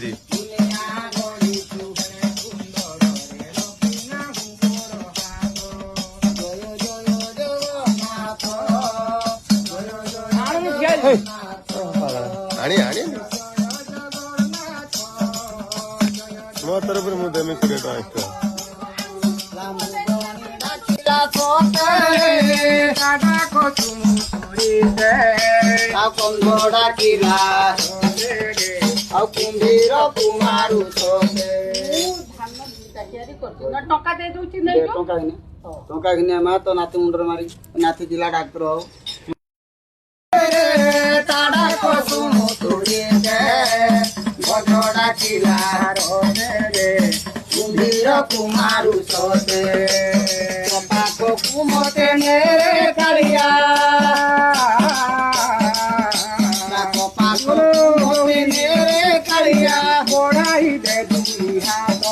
ନାହାନ୍ତି। ଆଣି ଆଣି ମୋ ତରଫରୁ ମୁଁ ଦେମି 20 ଟଙ୍କା ଏକ୍ସଟ୍ରା। କୁମ୍ଭୀର କୁମାରୁ ଟଙ୍କା ଘିନି ମା ତ ନାତି ମୁଣ୍ଡରେ ମାରି ନାତି ଜିଲ୍ଲା ଡାକ୍ତର ହଉ କୁମ୍ଭୀର କୁମାରୁ ସତେ ପାଖକୁ ମତେ ନେରେ କାଳିଆ ପାଖକୁ ମତେ ନେରେ କାଳିଆ ବଢାଇ ଦେ ଦୁଇ ହାତ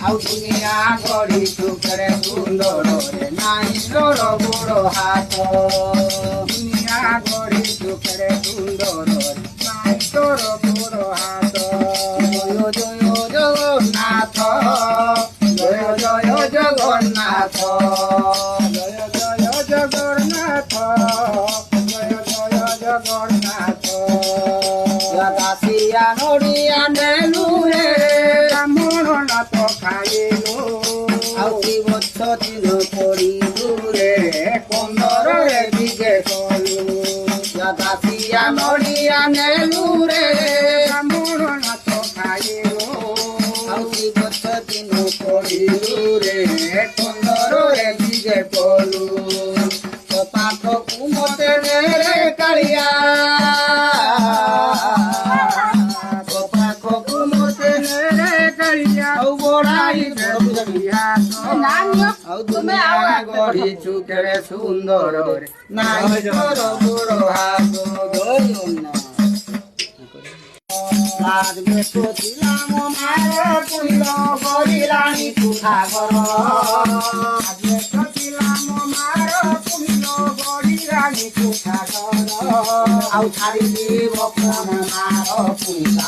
ଆଉ ଦୁନିଆ ଗଢି ଚୁକରେ ସୁନ୍ଦରରେ ନାଇଁ ଲୋର ଗୋଡ଼ ହାତ ଦୁନିଆ ଗଢି ଚୁକରେ ସୁନ୍ଦରରେ ନାଇଁ ତୋର ଗୋଡ଼ ହାତ ଜୟ ଜଗନ୍ନାଥ ଜୟ ଜୟ ଜଗନ୍ନାଥ ଜୟ ଜୟ ଜଗନ୍ନାଥ ଜୟ ଜୟ ଜଗନ୍ନାଥ ଦାସିଆ ନଡ଼ିଆ ନେଲୁ ରେ ବ୍ରାହ୍ମଣ ନାଥ ଖାଇଲୁ ଆଉ କି ବଛ ଦିନ ପଡ଼ିଲୁ ରେ 15ରେ ବିଜେ କଲୁ ଦାସିଆ ନଡ଼ିଆ ନେଲୁ ରେ ବ୍ରାହ୍ମଣ ନାଥ ଖାଇଲୁ ଆଉ କି ବଛ ଦିନ ପଡ଼ିଲୁ ରେ 15ରେ ବିଜେ କଲୁ ପାଖକୁ ମତେ ରେ କାଳିଆ ପାଖକୁ ମତେ ରେ କାଳିଆ ଆଉ ବଢାଇ ଆଉ ଦୁନିଆ ଗଢି ଚୁକେରେ ସୁନ୍ଦରରେ ନାଇଁ ତୋର ଗୋଡ଼ ହାତ রাত বেসছিলাম মার পুইল করিলানি কুঠাগর বেসছিলাম মার পুইল করিলানি কুঠাগর আউ ছাড়ি দিব মার পুইলা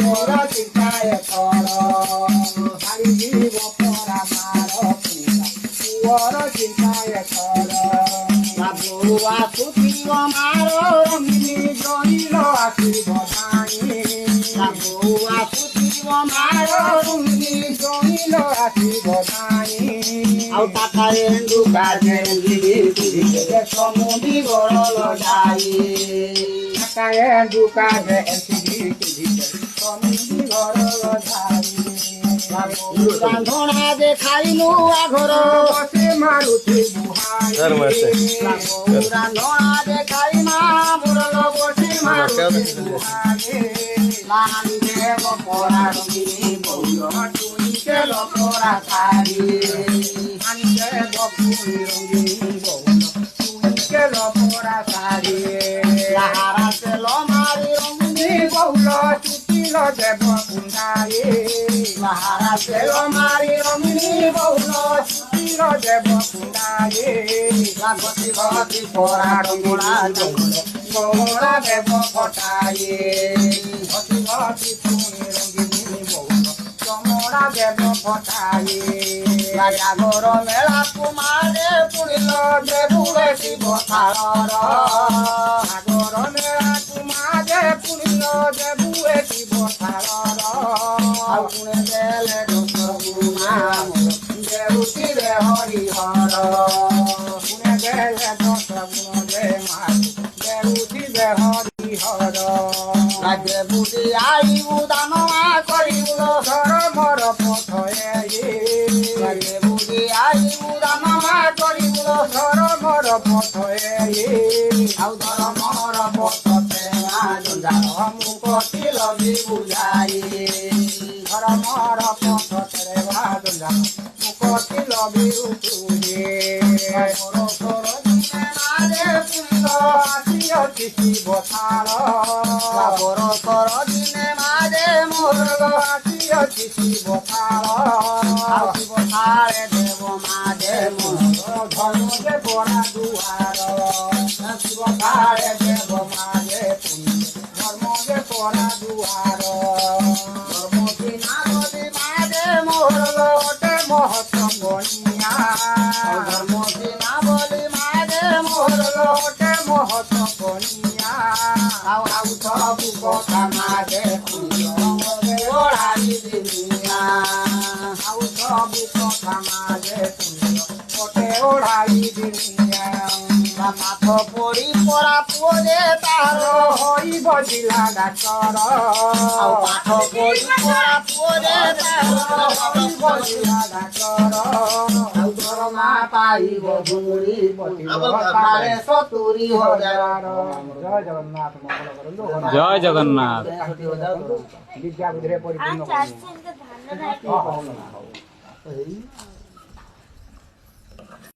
মোর চিন্তায় কর ছাড়ি দিব পরা মার পুইলা মোর চিন্তায় কর বাবু আসুথিব মার রঙিনী জইল আসিব ଆଉ ତାକାରେ ଦୁକାରେ ସମୁଦି ଗରଲ ଯାଇ ତାକାରେ ଦୁକାରେ ସମୁଦି ଗରଲ ଯାଇ ରାନ୍ଧଣା ଦେଖାଇଲୁ ଆଘର ବସେ ମାରୁଛି ରାନ୍ଧଣା ଦେଖାଇ ମା ମୁରଲ ବସେ ମାରୁଛି দেব পরা রঙিনী বৌল টুইকে লকরা শাড়ি দেব রঙিনী বৌল টুইকে লকরা শাড়ি লাহারা তেল মারি রঙিনী বৌল চুটিল দেব কুন্ডায়ে লাহারা তেল মারি রঙিনী বৌল চুটিল দেব কুন্ডায়ে লাগতি গতি পরা রঙলা জঙ্গল গৌরা দেব ফটায়ে ঘটি ঘটি তুমি রঙিনী বৌল চমড়া দেব ফটায়ে জাগর মেলা কুমারে পুরিল দেবুরে শিব থারর জাগর মেলা কুমারে পুরিল দেবুরে শিব থারর ଆଉ ପୁଣି ଦେଲେ ଦୋଷ ଗୁରୁନାମ ଦେଉଥିଲେ ହରିହର ପୁଣି ଦେଲେ ଦୋଷ ଗୁଣ ଦେ ମାରୁ ଦେଉଥିଲେ ହରିହର ରାଜେ ବୁଝି ଆଇବୁ ଦାନମା କରିବୁ ଧର ମୋର ପଥରେ ରାଜେ ବୁଝି ଆଇବୁ ଦାନମା କରିବୁ ଧର ମୋର ପଥରେ ଆଉ ଧର ମୋର ପଥରେ ଜଞ୍ଜାଳ ମୁଁ କଟିଲ ବି ବୁଝାଇ ଧର ମୋର ପଥରେ ଜଞ୍ଜାଳ ମୁଁ କଟିଲ ବି ଉଠୁଏ ମୋର ତୋର ଦିନେ ମାରେ ପୁଣିଲ ଆସିଅଛି ଶିବ ଥାଳ ମୋର ତୋର ଦିନେ ମାରେ ମୋର ଆସିଅଛି ଶିବ ଥାଳ ଆଉ ଶିବ ଥାଳେ ଦେବ ମାରେ ମୋର ଧର୍ମ ଯେ ବଣା ଦୁଆର ଶିବ ଥାଳେ ଦେବ ମାରେ ଧର୍ମ ଯେ ବଣା ଦୁଆର ଆଉ ଆଉ ସବୁ କଥା ମାଗେ ଓଢାଇ ଦିନିଆ ଆଉ ସବୁ କଥା ମାଗେ ଗୋଟେ ଓଢାଇ ଦିନିଆ ମାଥ ପଡି ପରା ପୁଅରେ ତାର ହୋଇ ବଜିଲା ଡାକ୍ତର ଆଉ ପାଠ ପଡି ପରା ପୁଅରେ ତାର ହୋଇ ବଜିଲା ଡାକ୍ତର ଆଉ ଦରମା ପାଇବ ବୁଢୀ ପଟିବ ତାରେ 70,000 ଜୟ ଜଗନ୍ନାଥ ମଙ୍ଗଳ କରନ୍ତୁ ଜୟ ଜଗନ୍ନାଥ। ବିଦ୍ୟା ବୁଦ୍ଧିରେ ପରିପୂର୍ଣ୍ଣ ଚାଷ ଧାନ ହଉ